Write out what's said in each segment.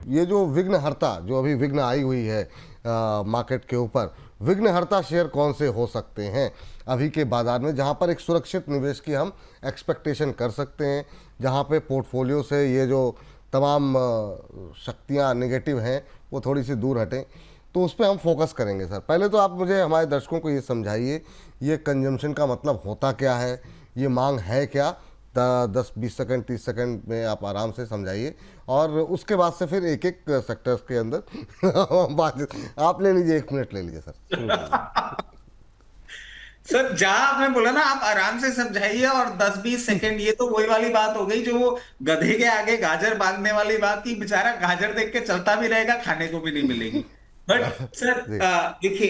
ये जो विघ्नहर्ता, जो अभी विघ्न आई हुई है मार्केट के ऊपर, विघ्नहर्ता शेयर कौन से हो सकते हैं अभी के बाज़ार में, जहां पर एक सुरक्षित निवेश की हम एक्सपेक्टेशन कर सकते हैं, जहां पे पोर्टफोलियो से ये जो तमाम शक्तियां नेगेटिव हैं वो थोड़ी सी दूर हटें, तो उस पर हम फोकस करेंगे सर। पहले तो आप मुझे, हमारे दर्शकों को ये समझाइए, ये कंजम्पशन का मतलब होता क्या है, ये मांग है क्या? 10-20 सेकंड 30 सेकंड में आप आराम से समझाइए, और उसके बाद से फिर एक एक सेक्टर्स के अंदर बात। आप ले लीजिए, 1 मिनट ले लीजिए सर, शुरू कीजिए। सर जहां आपने बोला ना आप आराम से समझाइए और 10-20 सेकंड, ये तो वही वाली बात हो गई जो वो गधे के आगे गाजर बांधने वाली बात की, बेचारा गाजर देख के चलता भी रहेगा, खाने को भी नहीं मिलेगी। बट सर जी। देखिए,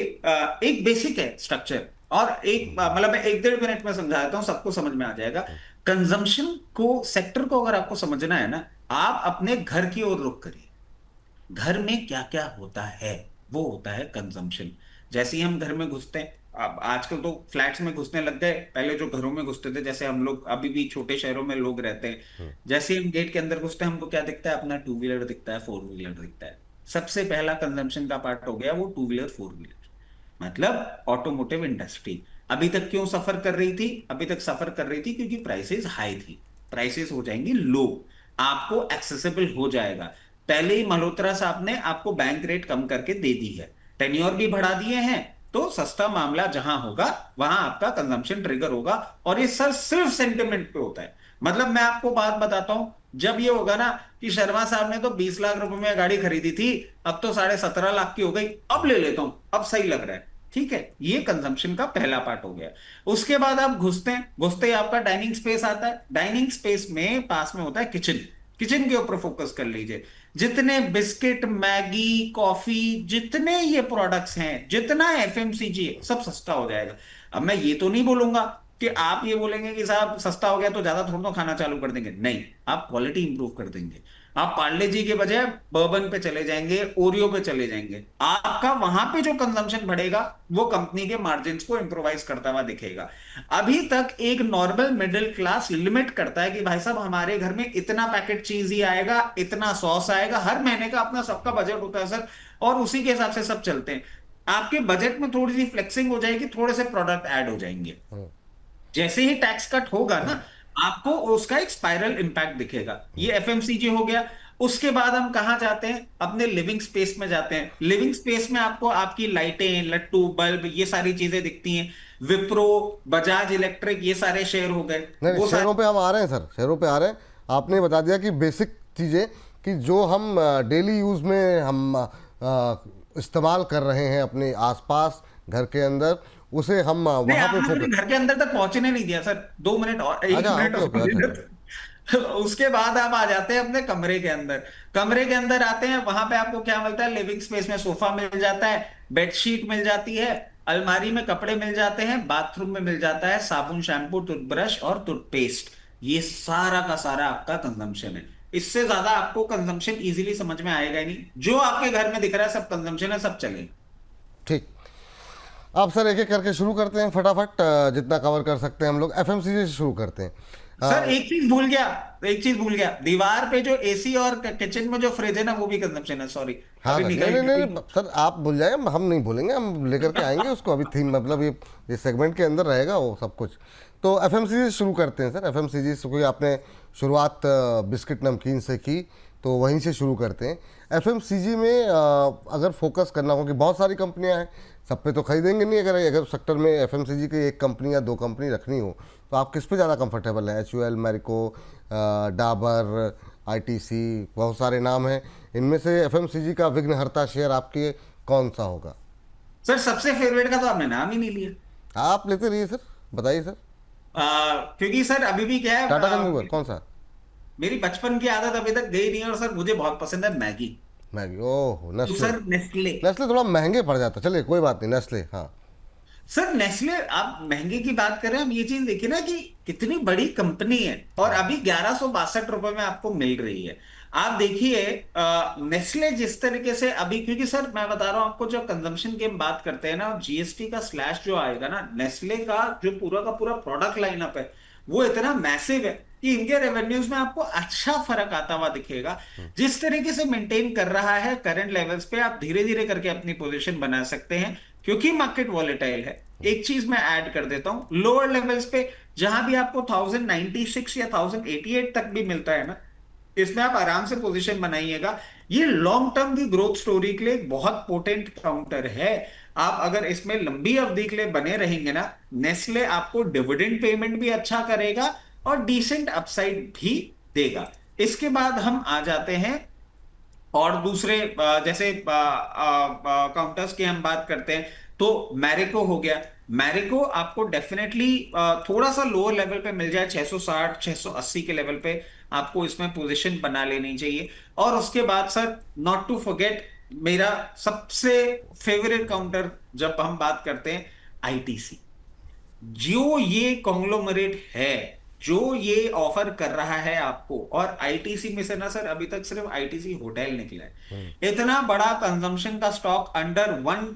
एक बेसिक है स्ट्रक्चर, और एक मतलब मैं 1-1.5 मिनट में समझा देता हूँ, सबको समझ में आ जाएगा। कंजम्पशन को, सेक्टर को अगर आपको समझना है ना, आप अपने घर की ओर रुख करिए। घर में क्या क्या होता है, वो होता है कंजम्पशन। जैसे ही हम घर में घुसते हैं, अब आजकल तो फ्लैट्स में घुसने लग गए, पहले जो घरों में घुसते थे, जैसे हम लोग अभी भी छोटे शहरों में लोग रहते हैं, जैसे ही हम गेट के अंदर घुसते हैं हमको क्या दिखता है? अपना टू व्हीलर दिखता है, फोर व्हीलर दिखता है। सबसे पहला कंजम्पशन का पार्ट हो गया वो टू व्हीलर फोर व्हीलर, मतलब ऑटोमोटिव इंडस्ट्री। अभी तक क्यों सफर कर रही थी? अभी तक सफर कर रही थी क्योंकि प्राइसेस हाई थी। प्राइसेस हो जाएंगी लो, आपको एक्सेसिबल हो जाएगा। पहले ही मल्होत्रा साहब ने आपको बैंक रेट कम करके दे दी है, टेन्योर भी बढ़ा दिए हैं, तो सस्ता मामला जहां होगा वहां आपका कंजम्पशन ट्रिगर होगा। और ये सर सिर्फ सेंटिमेंट पे होता है। मतलब मैं आपको बात बताता हूं, जब ये होगा ना कि शर्मा साहब ने तो 20 लाख रुपए में गाड़ी खरीदी थी, अब तो 17.5 लाख की हो गई, अब ले लेता हूं, अब सही लग रहा है, ठीक है, ये कंजम्पशन का पहला पार्ट हो गया। उसके बाद आप घुसते हैं, घुसते ही आपका डाइनिंग स्पेस आता है। डाइनिंग स्पेस में पास में होता है किचन। किचन के ऊपर फोकस कर लीजिए। जितने बिस्किट, मैगी, कॉफी, जितने ये प्रोडक्ट्स हैं, जितना एफएमसीजी है, सब सस्ता हो जाएगा। अब मैं ये तो नहीं बोलूंगा कि आप ये बोलेंगे कि साहब सस्ता हो गया तो ज्यादा थोड़ा तो खाना चालू कर देंगे, नहीं, आप क्वालिटी इंप्रूव कर देंगे। आप पार्ले जी के बजाय बर्बन पे चले जाएंगे, ओरियो पे चले जाएंगे, आपका वहां पे जो कंजम्पशन बढ़ेगा वो कंपनी के मार्जिन को इंप्रोवाइज करता हुआ दिखेगा। अभी तक एक नॉर्मल मिडिल क्लास लिमिट करता है कि भाई साहब हमारे घर में इतना पैकेट चीज ही आएगा, इतना सॉस आएगा, हर महीने का अपना सबका बजट होता है सर, और उसी के हिसाब से सब चलते हैं। आपके बजट में थोड़ी सी फ्लेक्सिंग हो जाएगी, थोड़े से प्रोडक्ट ऐड हो जाएंगे। जैसे ही टैक्स कट होगा ना, आपको उसका एक स्पाइरल इंपैक्ट दिखेगा। ये एफएमसीजी हो गया। उसके बाद हम कहां जाते हैं? अपने लिविंग स्पेस में जाते हैं। लिविंग स्पेस में आपको आपकी लाइटें, लट्टू, बल्ब, ये सारी चीजें दिखती हैं। विप्रो, बजाज इलेक्ट्रिक, ये सारे शेयर हो गए, नहीं नहीं, वो शेयरों सारे। पे हम आ रहे हैं सर, शेयरों पे आ रहे हैं। आपने बता दिया कि बेसिक चीज़ें, कि जो हम डेली यूज़ में हम इस्तेमाल कर रहे हैं अपने आसपास घर के अंदर, उसे हम नहीं, वहाँ पे आपने मुझे फोकस। घर के अंदर तक पहुंचने नहीं दिया सर, 2 मिनट और, एक अच्छा, मिनट ओके ओके, अच्छा अच्छा। और उसके बाद आप आ जाते हैं अपने कमरे के अंदर। कमरे के अंदर आते हैं, वहां पे आपको क्या मिलता है? लिविंग स्पेस में सोफा मिल जाता है, बेडशीट मिल जाती है, अलमारी में कपड़े मिल जाते हैं, बाथरूम में मिल जाता है साबुन, शैम्पू, टूथब्रश और टूथपेस्ट। ये सारा का सारा आपका कंजम्पशन है। इससे ज्यादा आपको कंजम्पशन इजीली समझ में आएगा ही नहीं। जो आपके घर में दिख रहा है सब कंजम्पशन है, सब चलेगा। ठीक। आप सर एक एक करके शुरू करते हैं फटाफट, जितना कवर कर सकते हैं हम लोग। एफएमसीजी से शुरू करते हैं। सर एक चीज भूल गया, एक चीज भूल गया, दीवार पे जो एसी और किचन में जो फ्रिज है ना, वो भी कंजम्पशन है, सॉरी। हाँ अभी सर, नहीं निकल नहीं नहीं गई। नहीं, सर आप भूल जाए, हम नहीं भूलेंगे, हम लेकर के आएंगे उसको। अभी थीम मतलब ये सेगमेंट के अंदर रहेगा वो सब कुछ। तो एफएमसीजी से शुरू करते हैं सर। एफएमसीजी से कोई आपने शुरुआत बिस्किट नमकीन से की, तो वहीं से शुरू करते हैं। एफएमसीजी में अगर फोकस करना हो, कि बहुत सारी कंपनियां हैं, सब पे तो खरीदेंगे नहीं। अगर अगर सेक्टर में एफएमसीजी की एक कंपनी या दो कंपनी रखनी हो, तो आप किस पे ज़्यादा कंफर्टेबल हैं? HUL, मैरिको, डाबर, ITC, बहुत सारे नाम हैं। इनमें से एफएमसीजी का विघ्नहर्ता शेयर आपके कौन सा होगा? सर सबसे फेवरेट का तो आपने नाम ही नहीं लिया। आप लेते रहिए सर, बताइए सर। क्योंकि सर अभी भी क्या है, टाटा कंज्यूमर कौन सा? मेरी बचपन की आदत अभी तक गई नहीं है, और सर मुझे बहुत पसंद है मैगी। मैगी, ओह तो नेस्ले। Sir Nestle. नेस्ले थोड़ा महंगे पड़ जाता, चलिए कोई बात नहीं, नेस्ले हाँ। सर नेस्ले, आप महंगे की बात करें, हम ये चीज देखिए ना कि कितनी बड़ी कंपनी है, और हाँ अभी 1162 रुपए में आपको मिल रही है। आप देखिए नेस्ले जिस तरीके से अभी, क्योंकि सर मैं बता रहा हूं आपको, जब कंजम्पशन की हम बात करते हैं ना, जीएसटी का स्लैश जो आएगा ना, नेस्ले का जो पूरा का पूरा प्रोडक्ट लाइनअप है वो इतना मैसिव है कि इनके रेवेन्यूज में आपको अच्छा फर्क आता हुआ दिखेगा। जिस तरीके से मेंटेन कर रहा है करंट लेवल्स पे, आप धीरे धीरे करके अपनी पोजीशन बना सकते हैं, क्योंकि मार्केट वॉलेटाइल है। एक चीज मैं ऐड कर देता हूं, लोअर लेवल्स पे जहां भी आपको 1096 या 1088 तक भी मिलता है ना, इसमें आप आराम से पोजीशन बनाइएगा। ये लॉन्ग टर्म की ग्रोथ स्टोरी के लिए एक बहुत पोटेंट काउंटर है। आप अगर इसमें लंबी अवधि के लिए बने रहेंगे ना, नेस्ले आपको डिविडेंड पेमेंट भी अच्छा करेगा और डिसेंट अपसाइड भी देगा। इसके बाद हम आ जाते हैं और दूसरे जैसे काउंटर्स की हम बात करते हैं, तो मैरिको हो गया। मैरिको आपको डेफिनेटली थोड़ा सा लोअर लेवल पे मिल जाए, 660 680 के लेवल पे आपको इसमें पोजीशन बना लेनी चाहिए। और उसके बाद सर, नॉट टू फॉरगेट, मेरा सबसे फेवरेट काउंटर जब हम बात करते हैं, आईटीसी। जो ये कॉन्ग्लोमरेट है, जो ये ऑफर कर रहा है आपको, और आईटीसी में से ना सर अभी तक सिर्फ आईटीसी होटल निकला है। इतना बड़ा कंजम्पशन का stock under one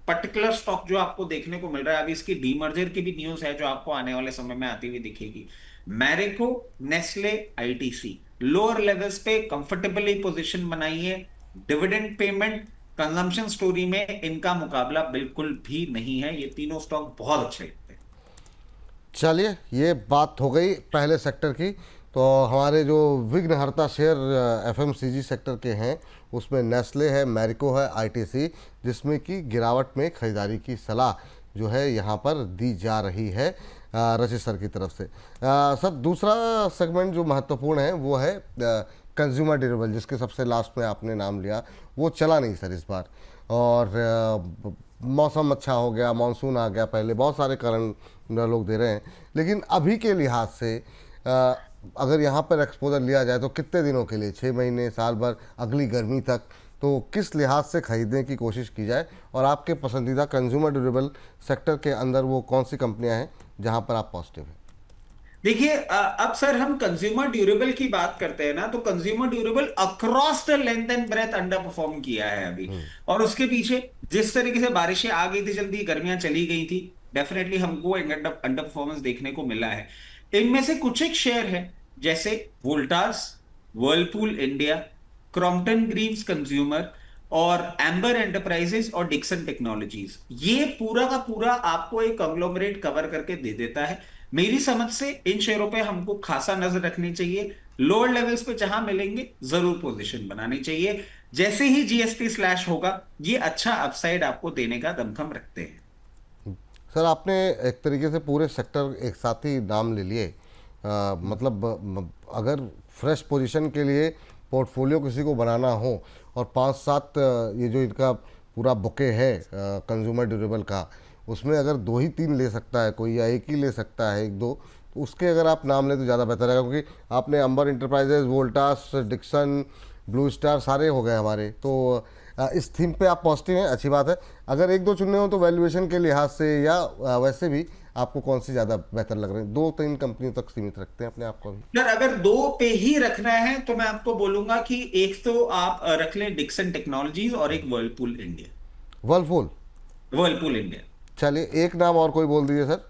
particular stock जो आपको देखने को मिल रहा है। अभी इसकी डीमर्जर की भी न्यूज है जो आपको आने वाले समय में आती हुई दिखेगी। Marico, Nestle, ITC lower levels पे कंफर्टेबली पोजीशन बनाइए। डिविडेंड पेमेंट, कंजम्पशन स्टोरी में इनका मुकाबला बिल्कुल भी नहीं है। ये तीनों स्टॉक बहुत अच्छे लगते हैं। चलिए, ये बात हो गई पहले सेक्टर की। तो हमारे जो विघ्नहर्ता शेयर एफएमसीजी सेक्टर के हैं, उसमें नेस्ले है, मैरिको है, आईटीसी, जिसमें कि गिरावट में खरीदारी की सलाह जो है यहाँ पर दी जा रही है रचित सर की तरफ से। सर, दूसरा सेगमेंट जो महत्वपूर्ण है वो है कंज्यूमर ड्यूरेबल, जिसके सबसे लास्ट में आपने नाम लिया। वो चला नहीं सर इस बार, और मौसम अच्छा हो गया, मानसून आ गया, पहले बहुत सारे कारण लोग दे रहे हैं। लेकिन अभी के लिहाज से अगर यहाँ पर एक्सपोजर लिया जाए तो कितने दिनों के लिए, 6 महीने, साल भर, अगली गर्मी तक, तो किस लिहाज से खरीदने की कोशिश की जाए, और आपके पसंदीदा कंज्यूमर ड्यूरेबल सेक्टर के अंदर वो कौन सी कंपनियां हैं जहाँ पर आप पॉजिटिव हैं? देखिए, अब सर हम कंज्यूमर ड्यूरेबल की बात करते हैं ना, तो consumer durable across the length and breadth underperform किया है अभी। और उसके पीछे जिस तरीके से बारिशें आ गई थी, जल्दी गर्मियां चली गई थी, डेफिनेटली हमको एक अंडर परफॉर्मेंस देखने को मिला है। इनमें से कुछ एक शेयर है, जैसे Voltas, Whirlpool India, Crompton Greaves consumer, और एम्बर एंटरप्राइजेस और डिक्सन टेक्नोलॉजीज। ये पूरा का पूरा आपको एक कंग्लोमरेट कवर करके दे देता है। मेरी समझ से इन शेयरों पे हमको खासा नजर रखनी चाहिए। लोअर लेवल्स पे जहां मिलेंगे जरूर पोजीशन बनानी चाहिए। जैसे ही जीएसटी स्लैश होगा, ये अच्छा अपसाइड आपको देने का दमखम रखते हैं। सर, आपने एक तरीके से पूरे सेक्टर एक साथ ही नाम ले लिए। मतलब अगर फ्रेश पोजीशन के लिए पोर्टफोलियो किसी को बनाना हो, और 5-7 ये जो इनका पूरा बुके है कंज्यूमर ड्यूरेबल का, उसमें अगर 2 ही 3 ले सकता है कोई, या एक ही ले सकता है 1-2, तो उसके अगर आप नाम लें तो ज़्यादा बेहतर है। क्योंकि आपने Amber Enterprises, Voltas, Dixon, Blue Star सारे हो गए हमारे। तो इस थीम पे आप पॉजिटिव हैं, अच्छी बात है। अगर 1-2 चुनने हो तो वैल्यूएशन के लिहाज से या वैसे भी आपको कौन सी ज़्यादा बेहतर लग रही है? 2-3 कंपनियों तक सीमित रखते हैं अपने आप को भी। यार, अगर दो पे ही रखना है तो मैं आपको बोलूंगा कि एक तो आप रख लें डिक्सन टेक्नोलॉजीज, और एक Whirlpool India. Whirlpool. Whirlpool India. चलिए, एक नाम और कोई बोल दीजिए सर।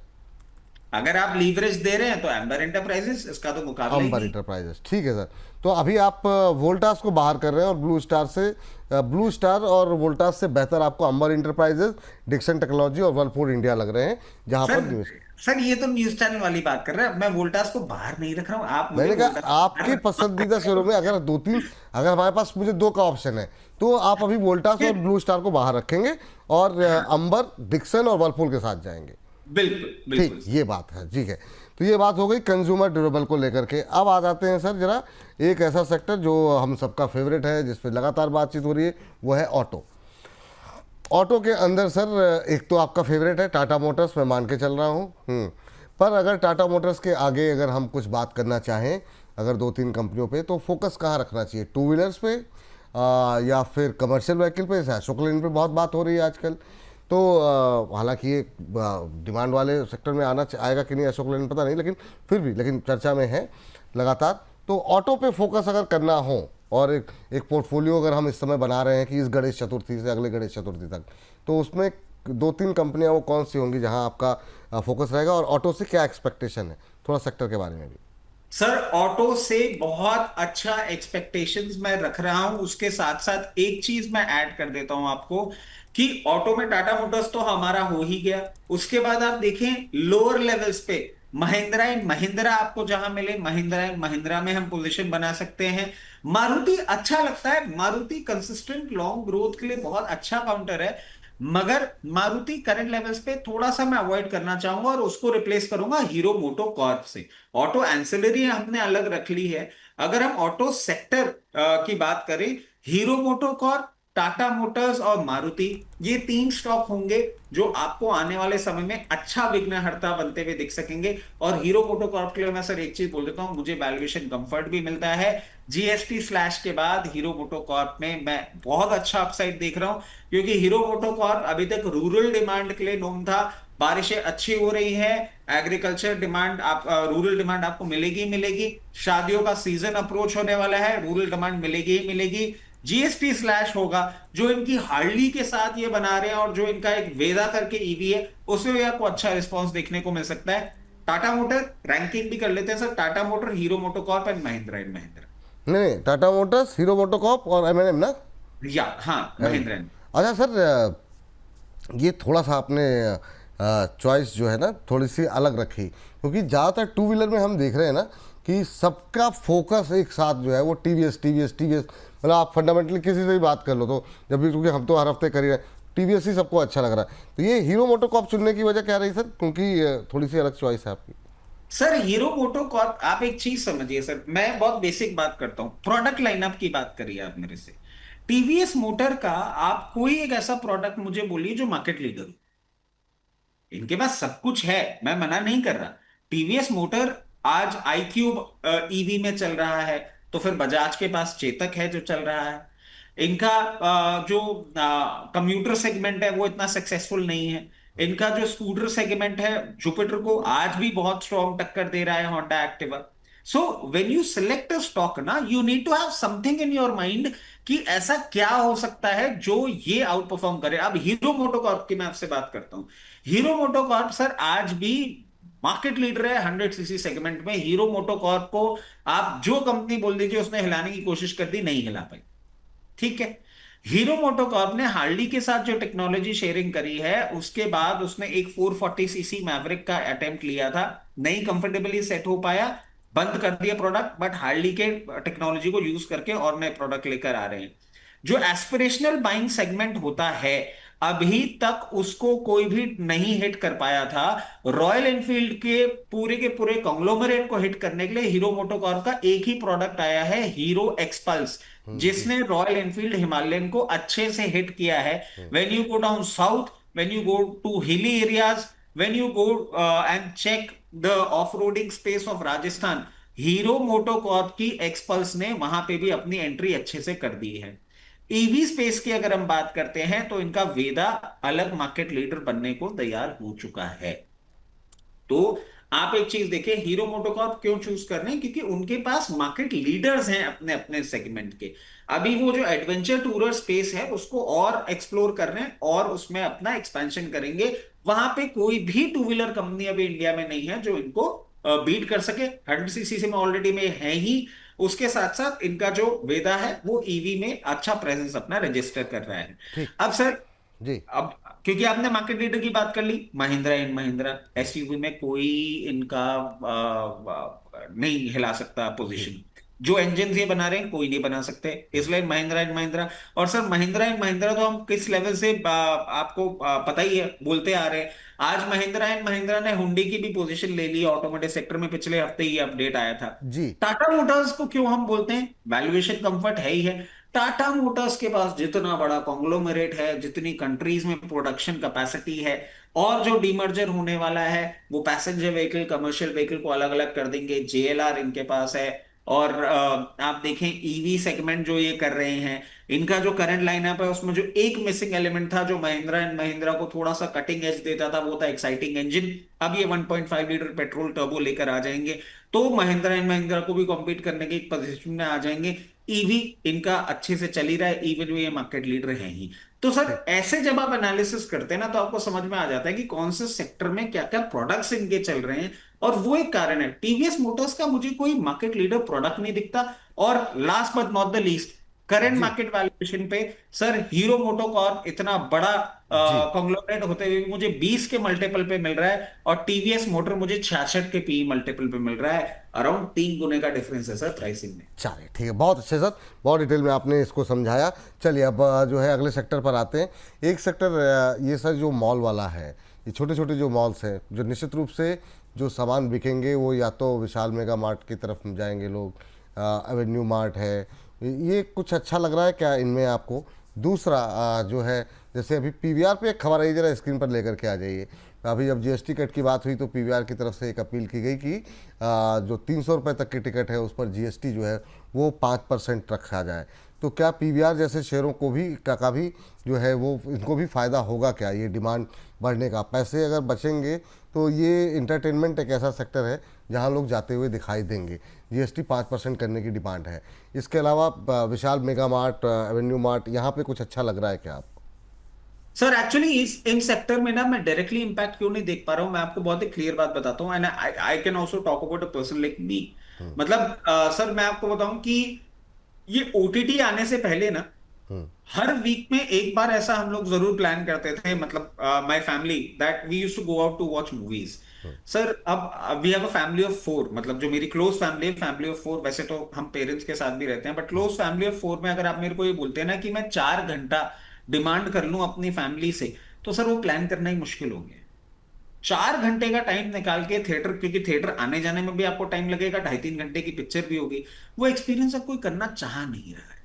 अगर आप लीवरेज दे रहे हैं तो एम्बर एंटरप्राइजेस, इसका तो मुकाबला ही अंबर नहीं। इंटरप्राइजेस, ठीक है सर। तो अभी आप वोल्टास को बाहर कर रहे हैं, और ब्लू स्टार और वोल्टास से बेहतर आपको अंबर इंटरप्राइजेस, डिक्सन टेक्नोलॉजी और वर्लपूल इंडिया लग रहे हैं जहां पर सर निवेश। सर ये तो न्यूज चैनल वाली बात कर रहे हैं, मैं वोल्टास को बाहर नहीं रख रहा हूं। आप मुझे मैंने वोल्टास कहा को आपके बाहर पसंदीदा शेयरों में अगर 2-3, अगर हमारे पास मुझे 2 का ऑप्शन है, तो आप अभी वोल्टास और ब्लू स्टार को बाहर रखेंगे, और अंबर, डिक्सन और वर्लपूल के साथ जाएंगे। बिल्कुल ठीक, बिल्कुल। ये बात है, ठीक है। तो ये बात हो गई कंज्यूमर ड्यूरेबल को लेकर के। अब आ जाते हैं सर जरा एक ऐसा सेक्टर जो हम सबका फेवरेट है, जिस पे लगातार बातचीत हो रही है, वो है ऑटो। ऑटो के अंदर सर एक तो आपका फेवरेट है टाटा मोटर्स, मैं मान के चल रहा हूँ। पर अगर टाटा मोटर्स के आगे अगर हम कुछ बात करना चाहें, अगर 2-3 कंपनियों पे, तो फोकस कहाँ रखना चाहिए? 2 व्हीलर्स पे या फिर कमर्शियल व्हीकल पे? अशोक लेलैंड पे बहुत बात हो रही है आजकल। तो हालांकि ये डिमांड वाले सेक्टर में आएगा कि नहीं अशोक लेलैंड पता नहीं, लेकिन फिर भी चर्चा में है लगातार। तो ऑटो पे फोकस अगर करना हो, और एक पोर्टफोलियो अगर हम इस समय बना रहे हैं कि इस गणेश चतुर्थी से अगले गणेश चतुर्थी तक, तो उसमें 2-3 कंपनियां वो कौन सी होंगी जहां आपका फोकस रहेगा, और ऑटो से क्या एक्सपेक्टेशन है? थोड़ा सेक्टर के बारे में भी। सर ऑटो से बहुत अच्छा एक्सपेक्टेशंस मैं रख रहा हूं। उसके साथ साथ एक चीज मैं ऐड कर देता हूं आपको कि ऑटो में टाटा मोटर्स तो हमारा हो ही गया। उसके बाद आप देखें लोअर लेवल्स पे महिंद्रा एंड महिंद्रा आपको जहां मिले, महिंद्रा एंड महिंद्रा में हम पोजीशन बना सकते हैं। मारुति अच्छा लगता है, मारुति कंसिस्टेंट लॉन्ग ग्रोथ के लिए बहुत अच्छा काउंटर है। मगर मारुति करंट लेवल्स पे थोड़ा सा मैं अवॉइड करना चाहूंगा और उसको रिप्लेस करूंगा हीरो मोटो कॉर्प से। ऑटो एंसिलरी हमने अलग रख ली है। अगर हम ऑटो सेक्टर की बात करें, हीरो मोटोकॉर्प, टाटा मोटर्स और मारुति, ये तीन स्टॉक होंगे जो आपको आने वाले समय में अच्छा विघ्नहर्ता बनते हुए दिख सकेंगे। और हीरो मोटोकॉर्प के लिए मैं सर एक चीज बोल देता हूं, मुझे वैल्यूएशन कंफर्ट भी मिलता है। जीएसटी स्लैश के बाद हीरो मोटोकॉर्प में मैं बहुत अच्छा अपसाइड देख रहा हूं, क्योंकि हीरो मोटोकॉर्प अभी तक रूरल डिमांड के लिए नोन था। बारिशें अच्छी हो रही है, एग्रीकल्चर डिमांड, आप रूरल डिमांड आपको मिलेगी मिलेगी। शादियों का सीजन अप्रोच होने वाला है, रूरल डिमांड मिलेगी ही मिलेगी। जीएसटी स्लैश होगा, जो इनकी हार्डली के साथ ये बना रहे हैं और जो इनका एक वेदा करके ईवी है, उसमें भी आपको अच्छा रिस्पॉन्स देखने को मिल सकता है। टाटा मोटर रैंकिंग भी कर लेते हैं sir, Tata motor, hero MotoCorp and Mahindra. नहीं नहीं, टाटा मोटर्स, हीरो मोटोकॉर्प और एम ना। या हाँ, महिंद्रा। अच्छा सर, ये थोड़ा सा आपने चॉइस जो है ना थोड़ी सी अलग रखी, क्योंकि ज़्यादातर टू व्हीलर में हम देख रहे हैं ना कि सबका फोकस एक साथ जो है वो टीवीएस टीवीएस टीवीएस। मतलब आप फंडामेंटली किसी से भी बात कर लो तो जब भी, क्योंकि हम तो हर हफ्ते कर ही रहे हैं, टीवीएस ही सबको अच्छा लग रहा है। तो ये हीरो मोटोकॉर्प चुनने की वजह क्या रही सर, क्योंकि थोड़ी सी अलग चॉइस है आपकी। सर हीरो मोटोकॉर्प, आप एक चीज समझिए सर, मैं बहुत बेसिक बात करता हूं, प्रोडक्ट लाइनअप की बात करिए आप मेरे से। टीवीएस मोटर का आप कोई एक ऐसा प्रोडक्ट मुझे बोलिए जो मार्केट लीडर हो। इनके पास सब कुछ है, मैं मना नहीं कर रहा। टीवीएस मोटर आज आई क्यूब ईवी में चल रहा है, तो फिर बजाज के पास चेतक है जो चल रहा है। इनका जो कम्यूटर सेगमेंट है वो इतना सक्सेसफुल नहीं है। इनका जो स्कूटर सेगमेंट है, जुपिटर को आज भी बहुत स्ट्रॉन्ग टक्कर दे रहा है Honda Activa. So when you select a stock ना, you need to have something in your mind कि ऐसा क्या हो सकता है जो ये आउट परफॉर्म करे। अब हीरो मोटोकॉर्प की मैं आपसे बात करता हूं। हीरो मोटोकॉर्प सर आज भी मार्केट लीडर है 100 सीसी सेगमेंट में। हीरो मोटोकॉर्प को आप जो कंपनी बोल दीजिए, उसने हिलाने की कोशिश कर दी, नहीं हिला पाई। ठीक है। हीरो मोटोकॉर्प ने हार्ली के साथ जो टेक्नोलॉजी शेयरिंग करी है, उसके बाद उसने एक 440 सीसी मैवरिक का अटेम्प्ट लिया था, नहीं कंफर्टेबली सेट हो पाया, बंद कर दिया प्रोडक्ट। बट हार्ली के टेक्नोलॉजी को यूज करके और नए प्रोडक्ट लेकर आ रहे हैं। जो एस्पिरेशनल बाइंग सेगमेंट होता है, अभी तक उसको कोई भी नहीं हिट कर पाया था। रॉयल एनफील्ड के पूरे कॉन्ग्लोमरेट को हिट करने के लिए हीरो मोटोकॉर्प का एक ही प्रोडक्ट आया है, हीरो एक्सपल्स, जी। जिसने रॉयल एनफील्ड हिमालयन को अच्छे से हिट किया है। When you go down south, when you go to hilly areas, when you go and check the off roading space of Rajasthan, Hero MotoCorp की एक्सपल्स ने वहां पे भी अपनी एंट्री अच्छे से कर दी है। ईवी स्पेस की अगर हम बात करते हैं, तो इनका वेदा अलग मार्केट लीडर बनने को तैयार हो चुका है। तो आप एक चीज देखिए, हीरो मोटोकॉर्प क्यों चूज कर रहे हैं, क्योंकि उनके पास मार्केट लीडर्स हैं अपने अपने सेगमेंट के। अभी वो जो एडवेंचर टूरर स्पेस है उसको और एक्सप्लोर कर रहे हैं और उसमें अपना एक्सपेंशन करेंगे। वहां पे कोई भी टू व्हीलर कंपनी अभी इंडिया में नहीं है जो इनको बीट कर सके। 100 सीसी में ऑलरेडी में है ही। उसके साथ साथ इनका जो वेदा है वो ईवी में अच्छा प्रेजेंस अपना रजिस्टर कर रहा है। ठीक। अब सर, जी। अब क्योंकि आपने मार्केट लीडर की बात कर ली, महिंद्रा एंड महिंद्रा एसयूवी में कोई इनका नहीं हिला सकता जी। पोजीशन। जो इंजन ये बना रहे हैं कोई नहीं बना सकते, इसलिए महिंद्रा एंड महिंद्रा। और सर महिंद्रा एंड महिंद्रा तो हम किस लेवल से आपको पता ही है, बोलते आ रहे हैं। आज महिंद्रा एंड महिंद्रा ने हुंडई की भी पोजीशन ले ली ऑटोमोटिव सेक्टर में, पिछले हफ्ते ही अपडेट आया था। जी। टाटा मोटर्स को क्यों हम बोलते हैं, वैल्यूएशन कंफर्ट है ही है। टाटा मोटर्स के पास जितना बड़ा कॉन्ग्लोमरेट है, जितनी कंट्रीज में प्रोडक्शन कैपेसिटी है, और जो डीमर्जर होने वाला है वो पैसेंजर व्हीकल कमर्शियल व्हीकल को अलग अलग कर देंगे, जेएलआर इनके पास है। और आप देखें ईवी सेगमेंट जो ये कर रहे हैं, इनका जो करंट लाइनअप है उसमें जो एक मिसिंग एलिमेंट था जो महिंद्रा एंड महिंद्रा को थोड़ा सा कटिंग एज देता था, वो था एक्साइटिंग इंजन। अब ये 1.5 लीटर पेट्रोल टर्बो लेकर आ जाएंगे, तो महिंद्रा एंड महिंद्रा को भी कॉम्पीट करने की पोजीशन में आ जाएंगे। ईवी इनका अच्छे से चल ही रहा है, इवन ये मार्केट लीडर है ही। तो सर ठीक। ऐसे जब आप एनालिसिस करते हैं ना, तो आपको समझ में आ जाता है कि कौन से सेक्टर में क्या क्या प्रोडक्ट्स इनके चल रहे हैं, और वो एक कारण है। टीवीएस मोटर्स का मुझे कोई मार्केट लीडर प्रोडक्ट नहीं दिखता। और last but not the least, current जी मार्केट वैल्यूएशन पे सर हीरो मोटोकॉर्प इतना बड़ा जी। कॉन्ग्लोमरेट होते हुए मुझे 20 के मल्टीपल पे मिल रहा है, और टीवीएस मोटर मुझे 66 के पी मल्टीपल पे मिल रहा है। अराउंड 3 गुने का डिफरेंस है सर प्राइसिंग में। चलिए ठीक है, बहुत अच्छे सर, बहुत डिटेल में आपने इसको समझाया। चलिए अब जो है अगले सेक्टर पर आते हैं। एक सेक्टर ये सर जो मॉल वाला है, ये छोटे छोटे जो मॉल्स हैं, जो निश्चित रूप से जो सामान बिकेंगे वो या तो विशाल मेगा मार्ट की तरफ जाएंगे लोग, एवेन्यू मार्ट है, ये कुछ अच्छा लग रहा है क्या इनमें आपको? दूसरा जो है, जैसे अभी पीवीआर पे एक खबर आई, जरा स्क्रीन पर लेकर के आ जाइए। अभी जब जीएसटी कट की बात हुई तो पीवीआर की तरफ से एक अपील की गई कि जो 300 रुपये तक की टिकट है उस पर जीएसटी जो है वो 5% रखा जाए। तो क्या पीवीआर जैसे शेयरों को भी का भी जो है वो इनको भी फ़ायदा होगा क्या, ये डिमांड बढ़ने का? पैसे अगर बचेंगे तो ये इंटरटेनमेंट एक ऐसा सेक्टर है जहां लोग जाते हुए दिखाई देंगे। जीएसटी 5% करने की डिमांड है। इसके अलावा विशाल मेगा मार्ट, एवेन्यू मार्ट, यहाँ पे कुछ अच्छा लग रहा है क्या आपको? सर एक्चुअली इस इन सेक्टर में ना मैं डायरेक्टली इंपैक्ट क्यों नहीं देख पा रहा हूं, मैं आपको बहुत ही क्लियर बात बताता हूं, and I can also talk about a person like me. मतलब सर मैं आपको बताऊं कि ये ओटीटी आने से पहले ना हर वीक में एक बार ऐसा हम लोग जरूर प्लान करते थे, मतलब my family, that we used to go out to watch movies. Sir अब we have a family of 4, मतलब जो मेरी क्लोज फैमिली है, फैमिली ऑफ 4, वैसे तो हम पेरेंट्स के साथ भी रहते हैं, बट क्लोज फैमिली ऑफ 4 में अगर आप मेरे को ये बोलते हैं ना कि मैं 4 घंटा डिमांड कर लूं अपनी फैमिली से, तो सर वो प्लान करना ही मुश्किल हो गया है। 4 घंटे का टाइम निकाल के थिएटर, क्योंकि थिएटर आने जाने में भी आपको टाइम लगेगा, 2.5-3 घंटे की पिक्चर भी होगी, वो एक्सपीरियंस अब कोई करना चाह नहीं रहा है।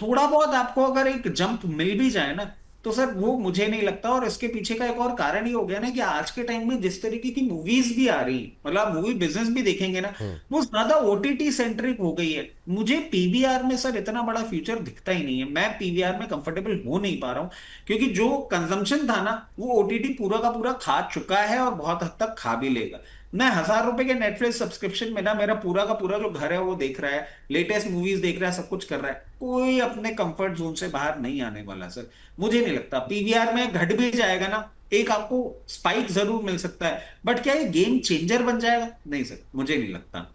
थोड़ा बहुत आपको अगर एक जंप मिल भी जाए ना, तो सर वो मुझे नहीं लगता। और इसके पीछे का एक और कारण ये हो गया ना कि आज के टाइम में जिस तरीके की मूवीज भी आ रही, मतलब आप मूवी बिजनेस भी देखेंगे ना, वो ज्यादा ओटीटी सेंट्रिक हो गई है। मुझे पीवीआर में सर इतना बड़ा फ्यूचर दिखता ही नहीं है, मैं पीवीआर में कंफर्टेबल हो नहीं पा रहा हूं, क्योंकि जो कंजम्पशन था ना वो ओटीटी पूरा का पूरा खा चुका है और बहुत हद तक खा भी लेगा। मैं 1,000 रुपए के नेटफ्लिक्स सब्सक्रिप्शन में ना मेरा पूरा का पूरा जो घर है वो देख रहा है, लेटेस्ट मूवीज देख रहा है, सब कुछ कर रहा है, कोई अपने कंफर्ट जोन से बाहर नहीं आने वाला सर। मुझे नहीं लगता पीवीआर में घट भी जाएगा ना, एक आपको स्पाइक जरूर मिल सकता है, बट क्या ये गेम चेंजर बन जाएगा? नहीं सर, मुझे नहीं लगता।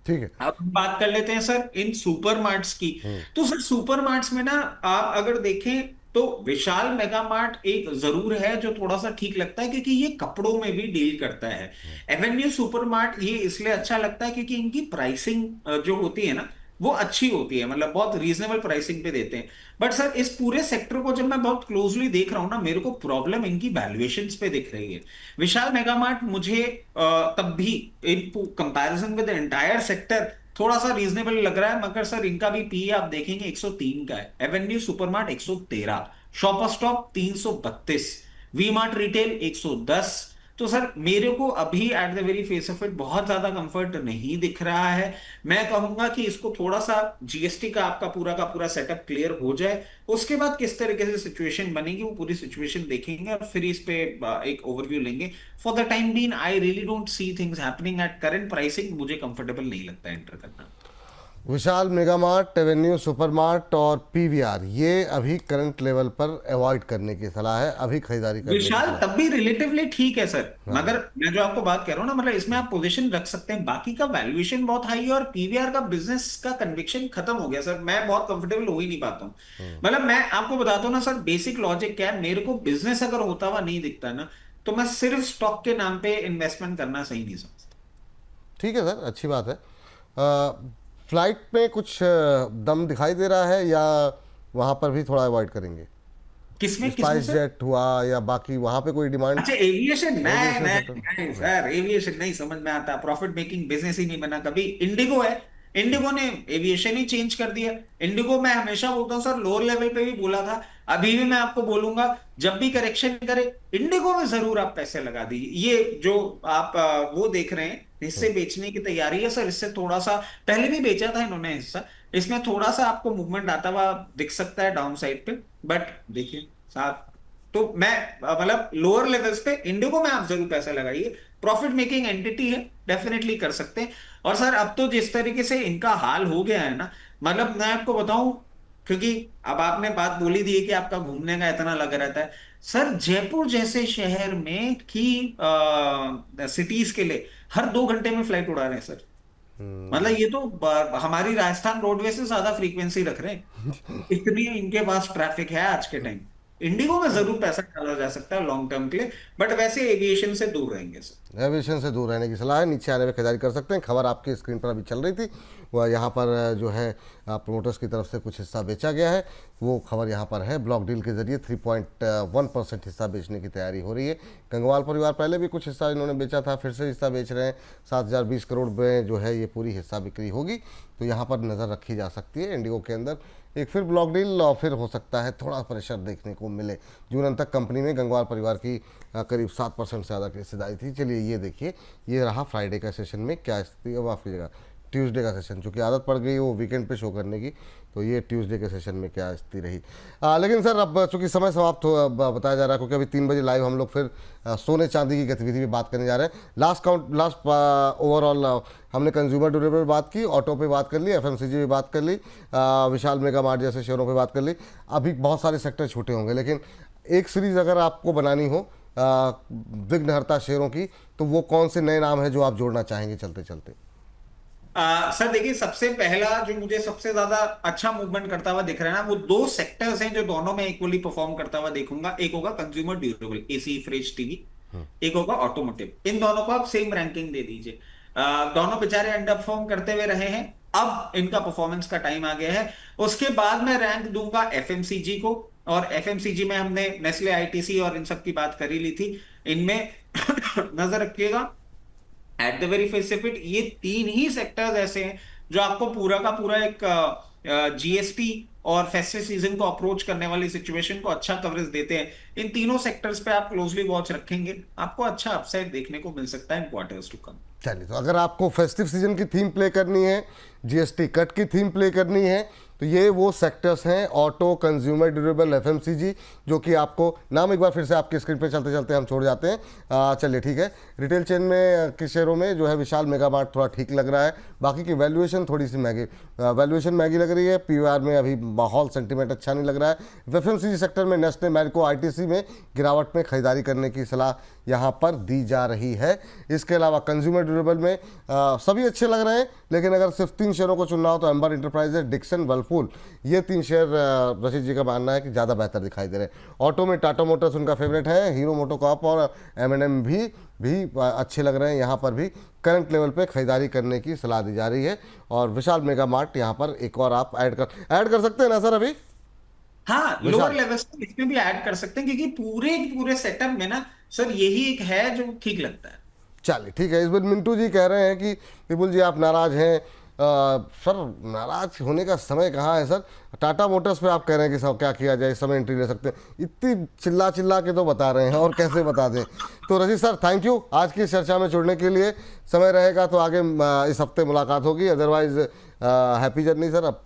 ठीक है। अब हम बात कर लेते हैं सर इन सुपर मार्ट्स की। तो सर सुपर मार्ट्स में ना आप अगर देखें तो विशाल मेगा मार्ट एक जरूर है जो थोड़ा सा ठीक लगता है, क्योंकि ये कपड़ों में भी डील करता है। एवेन्यू सुपर मार्ट ये इसलिए अच्छा लगता है क्योंकि इनकी प्राइसिंग जो होती है ना वो अच्छी होती है, मतलब बहुत रीजनेबल प्राइसिंग पे देते हैं। बट सर इस पूरे सेक्टर को जब मैं बहुत क्लोजली देख रहा हूं ना, मेरे को प्रॉब्लम इनकी वैल्यूएशंस पे दिख रही है। विशाल मेगा मार्ट मुझे तब भी in comparison with the entire sector थोड़ा सा रीजनेबल लग रहा है, मगर सर इनका भी पी आप देखेंगे 103 का है, एवेन्यू सुपरमार्ट 113, शॉपर स्टॉप 332, वी मार्ट रिटेल 110। तो सर मेरे को अभी at the very face of it बहुत ज्यादा कंफर्ट नहीं दिख रहा है। मैं कहूंगा कि इसको थोड़ा सा जीएसटी का पूरा सेटअप क्लियर हो जाए, उसके बाद किस तरीके से सिचुएशन बनेगी वो पूरी सिचुएशन देखेंगे और फिर इस पे एक ओवरव्यू लेंगे। For the time being I really don't see things happening at current pricing, मुझे कंफर्टेबल नहीं लगता एंटर करना। Vishal Mega Mart, Avenue Super Mart और पीवीआर, ये अभी करंट लेवल पर अवॉइड करने की सलाह है, अभी खरीदारी करने की विशाल सलाह तब भी रिलेटिवली ठीक है सर, है। मगर हाँ। मैं जो आपको बात कर रहा हूँ ना, मतलब इसमें आप पोजीशन रख सकते हैं, बाकी का वैल्यूएशन बहुत हाई है और पीवीआर का बिजनेस का कन्विक्शन खत्म हो गया सर, मैं बहुत कंफर्टेबल हो ही नहीं पाता हूँ। मतलब मैं आपको बताता हूँ ना सर, बेसिक लॉजिक क्या है, मेरे को बिजनेस अगर होता हुआ नहीं दिखता ना, तो मैं सिर्फ स्टॉक के नाम पे इन्वेस्टमेंट करना सही नहीं समझता। ठीक है सर, अच्छी बात है। फ्लाइट में कुछ दम दिखाई दे रहा है या वहाँ पर भी थोड़ा अवॉइड करेंगे? किसमें किसमें स्पाइस सर? जेट हुआ या बाकी वहाँ पे कोई डिमांड? अच्छा एविएशन, नहीं एविएशन नहीं सेक्टर। नहीं सर, एविएशन नहीं समझ में आता, प्रॉफिट मेकिंग बिजनेस ही नहीं बना कभी। इंडिगो है, इंडिगो ने एविएशन ही चेंज कर दिया। इंडिगो मैं हमेशा बोलता हूँ सर, लोअर लेवल पे भी बोला था, अभी भी मैं आपको बोलूंगा, जब भी करेक्शन करे इंडिगो में जरूर आप पैसे लगा दीजिए। ये जो आप वो देख रहे हैं हिस्से बेचने की तैयारी है सर, इससे थोड़ा सा पहले भी बेचा था इन्होंने हिस्सा, इसमें थोड़ा सा आपको मूवमेंट आता हुआ दिख सकता है डाउन साइड पे, बट देखिए साहब, तो मैं मतलब लोअर लेवल्स पे इंडिगो में आप जरूर पैसा लगाइए, प्रॉफिट मेकिंग एंटिटी है, डेफिनेटली कर सकते हैं। और सर अब तो जिस तरीके से इनका हाल हो गया है ना, मतलब मैं आपको बताऊं, क्योंकि अब आपने बात बोली दी है कि आपका घूमने का इतना लगा रहता है। सर जयपुर जैसे शहर में कि सिटीज के लिए हर 2 घंटे में फ्लाइट उड़ा रहे हैं सर। मतलब ये तो हमारी राजस्थान रोडवे से ज्यादा फ्रीक्वेंसी रख रहे हैं, इतनी इनके पास ट्रैफिक है आज के टाइम। इंडिगो में जरूर पैसा डाला जा सकता है लॉन्ग टर्म के लिए, बट वैसे एविएशन से दूर रहेंगे सर। एविएशन से दूर रहने की सलाह है, नीचे आने में खरीदारी कर सकते हैं। खबर आपकी स्क्रीन पर अभी चल रही थी, वह यहाँ पर जो है प्रोमोटर्स की तरफ से कुछ हिस्सा बेचा गया है, वो खबर यहाँ पर है। ब्लॉक डील के जरिए 3.1% हिस्सा बेचने की तैयारी हो रही है। गंगवाल परिवार पहले भी कुछ हिस्सा इन्होंने बेचा था, फिर से हिस्सा बेच रहे हैं। 7,020 करोड़ में जो है ये पूरी हिस्सा बिक्री होगी, तो यहाँ पर नज़र रखी जा सकती है। इंडिगो के अंदर एक फिर ब्लॉक डील और फिर हो सकता है थोड़ा प्रेशर देखने को मिले। जून अंत तक कंपनी में गंगवाल परिवार की करीब 7% से ज़्यादा की हिस्सेदारी थी। चलिए ये देखिए, ये रहा फ्राइडे का सेशन में क्या स्थिति है, माफ़ कीजिएगा ट्यूसडे का सेशन, चूँकि आदत पड़ गई वो वीकेंड पे शो करने की, तो ये ट्यूसडे के सेशन में क्या स्थिति रही। लेकिन सर अब चूँकि समय समाप्त हो बताया जा रहा है, क्योंकि अभी 3 बजे लाइव हम लोग फिर सोने चांदी की गतिविधि पे बात करने जा रहे हैं। लास्ट ओवरऑल हमने कंज्यूमर ड्यूरेबल बात की, ऑटो पे बात कर ली, एफएमसीजी पे बात कर ली, विशाल मेगा मार्ट जैसे शेयरों पे बात कर ली। अभी बहुत सारे सेक्टर छूटे होंगे, लेकिन एक सीरीज़ अगर आपको बनानी हो विघ्नहर्ता शेयरों की, तो वो कौन से नए नाम है जो आप जोड़ना चाहेंगे चलते चलते? सर देखिए, सबसे पहला जो मुझे सबसे ज्यादा अच्छा मूवमेंट करता हुआ दिख रहा है ना, वो 2 सेक्टर्स हैं जो दोनों में इक्वली परफॉर्म करता हुआ देखूंगा। एक होगा consumer durable, AC fridge TV, एक होगा ऑटोमोटिव। इन दोनों को आप सेम रैंकिंग दे दीजिए। दोनों बेचारे अंडर परफॉर्म करते हुए रहे हैं, अब इनका परफॉर्मेंस का टाइम आ गया है। उसके बाद मैं रैंक दूंगा एफएमसीजी को, और एफएमसीजी में हमने नेस्ले, आईटीसी और इन सब की बात कर ही ली थी। इनमें नजर रखिएगा, eight the very face of it, ये 3 ही सेक्टर्स ऐसे हैं जो आपको पूरा का पूरा एक जीएसटी और फेस्टिव सीजन को अप्रोच करने वाली सिचुएशन को अच्छा कवरेज देते हैं। इन तीनों सेक्टर्स पे आप क्लोजली वॉच रखेंगे, आपको अच्छा अपसाइड देखने को मिल सकता है इन क्वार्टर्स टू कम। चलिए, तो अगर आपको फेस्टिव सीजन की थीम प्ले करनी है, जीएसटी कट की थीम प्ले करनी है, तो ये वो सेक्टर्स हैं, ऑटो, कंज्यूमर ड्यूरेबल, एफएमसीजी, जो कि आपको नाम एक बार फिर से आपकी स्क्रीन पे चलते चलते हम छोड़ जाते हैं। चलिए ठीक है, रिटेल चेन में के शेयरों में जो है विशाल मेगा मार्ट थोड़ा ठीक लग रहा है, बाकी की वैल्यूएशन थोड़ी सी महंगी महंगी लग रही है। पीवीआर में अभी माहौल सेंटीमेंट अच्छा नहीं लग रहा है। एफएमसीजी सेक्टर में नेस्ले, मैरिको, आईटीसी में गिरावट में खरीदारी करने की सलाह यहाँ पर दी जा रही है। इसके अलावा कंज्यूमर ड्यूरेबल में सभी अच्छे लग रहे हैं, लेकिन अगर सिर्फ 3 शेयरों को चुनना हो तो एम्बर इंटरप्राइजेज, डिक्सन, वर्लपूल, ये 3 शेयर रशीद जी का मानना है कि ज़्यादा बेहतर दिखाई दे रहे हैं। ऑटो में टाटा मोटर्स उनका फेवरेट है, हीरो मोटोकॉर्प और एम&एम भी अच्छे लग रहे हैं। यहाँ पर भी करंट लेवल पे खरीदारी करने की सलाह दी जा रही है। और विशाल मेगा मार्ट यहाँ पर एक और आप ऐड कर सकते हैं ना सर अभी? हाँ, लोअर लेवल से इसमें भी ऐड कर सकते हैं, क्योंकि पूरे सेटअप में ना सर यही एक है जो ठीक लगता है। चलिए ठीक है। इस बार मिंटू जी कह रहे हैं कि विपुल जी आप नाराज हैं। सर नाराज होने का समय कहाँ है सर? टाटा मोटर्स पे आप कह रहे हैं कि सब क्या किया जाए, इस समय एंट्री ले सकते हैं, इतनी चिल्ला के तो बता रहे हैं, और कैसे बता दें। तो रशीद सर थैंक यू आज की चर्चा में जुड़ने के लिए। समय रहेगा तो आगे इस हफ्ते मुलाकात होगी, अदरवाइज हैप्पी जर्नी सर। अब